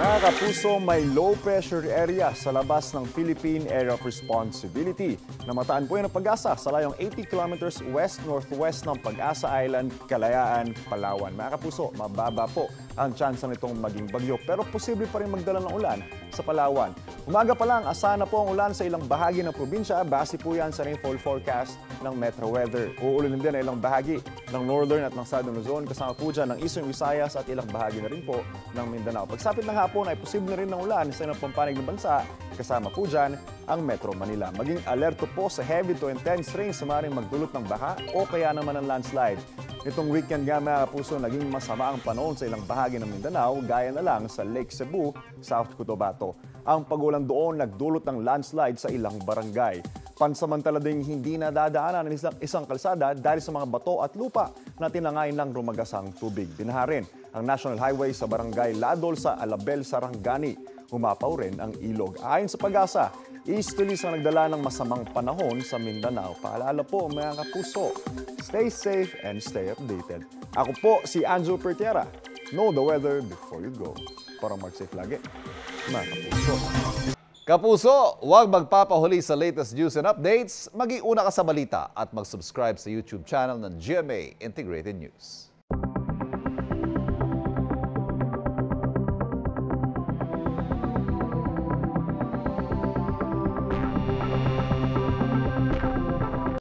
Mga kapuso, may low pressure area sa labas ng Philippine Area of Responsibility. Namataan po yan ng Pag-asa sa layong 80 kilometers west-northwest ng Pag-asa Island, Kalayaan, Palawan. Mga kapuso, mababa po ang tsansa nitong maging bagyo pero posible pa rin magdala ng ulan sa Palawan. Umaga pa lang, asahan na po ang ulan sa ilang bahagi ng probinsya. Base po yan sa rainfall forecast ng Metro Weather. Uulanin din ang ilang bahagi ng Northern at ng Southern Luzon. Kasama po dyan ng Eastern Visayas at ilang bahagi na rin po ng Mindanao. Pagsapit ng hapon ay posible na rin ng ulan sa ilang pampanig ng bansa. Kasama po dyan ang Metro Manila. Maging alerto po sa heavy to intense rain sa maaaring magdulot ng baha o kaya naman ng landslide. Itong weekend nga mga kapuso, naging masama ang panahon sa ilang bahagi ng Mindanao, gaya na lang sa Lake Cebu, South Cotabato. Ang pagulan doon nagdulot ng landslide sa ilang barangay. Pansamantala ding hindi nadadaanan ng isang kalsada dahil sa mga bato at lupa na tinangay ng rumagasang tubig. Binaha rin ang National Highway sa barangay Ladol sa Alabel, Sarangani. Umapaw rin ang ilog. Ayon sa Pag-asa, easterlies ang nagdala ng masamang panahon sa Mindanao. Paalala po mga kapuso, stay safe and stay updated. Ako po si Andrew Pertiera. Know the weather before you go. Para mag-safe lagi, mga kapuso. Kapuso, huwag magpapahuli sa latest news and updates. Mag-iuna ka sa balita at mag-subscribe sa YouTube channel ng GMA Integrated News.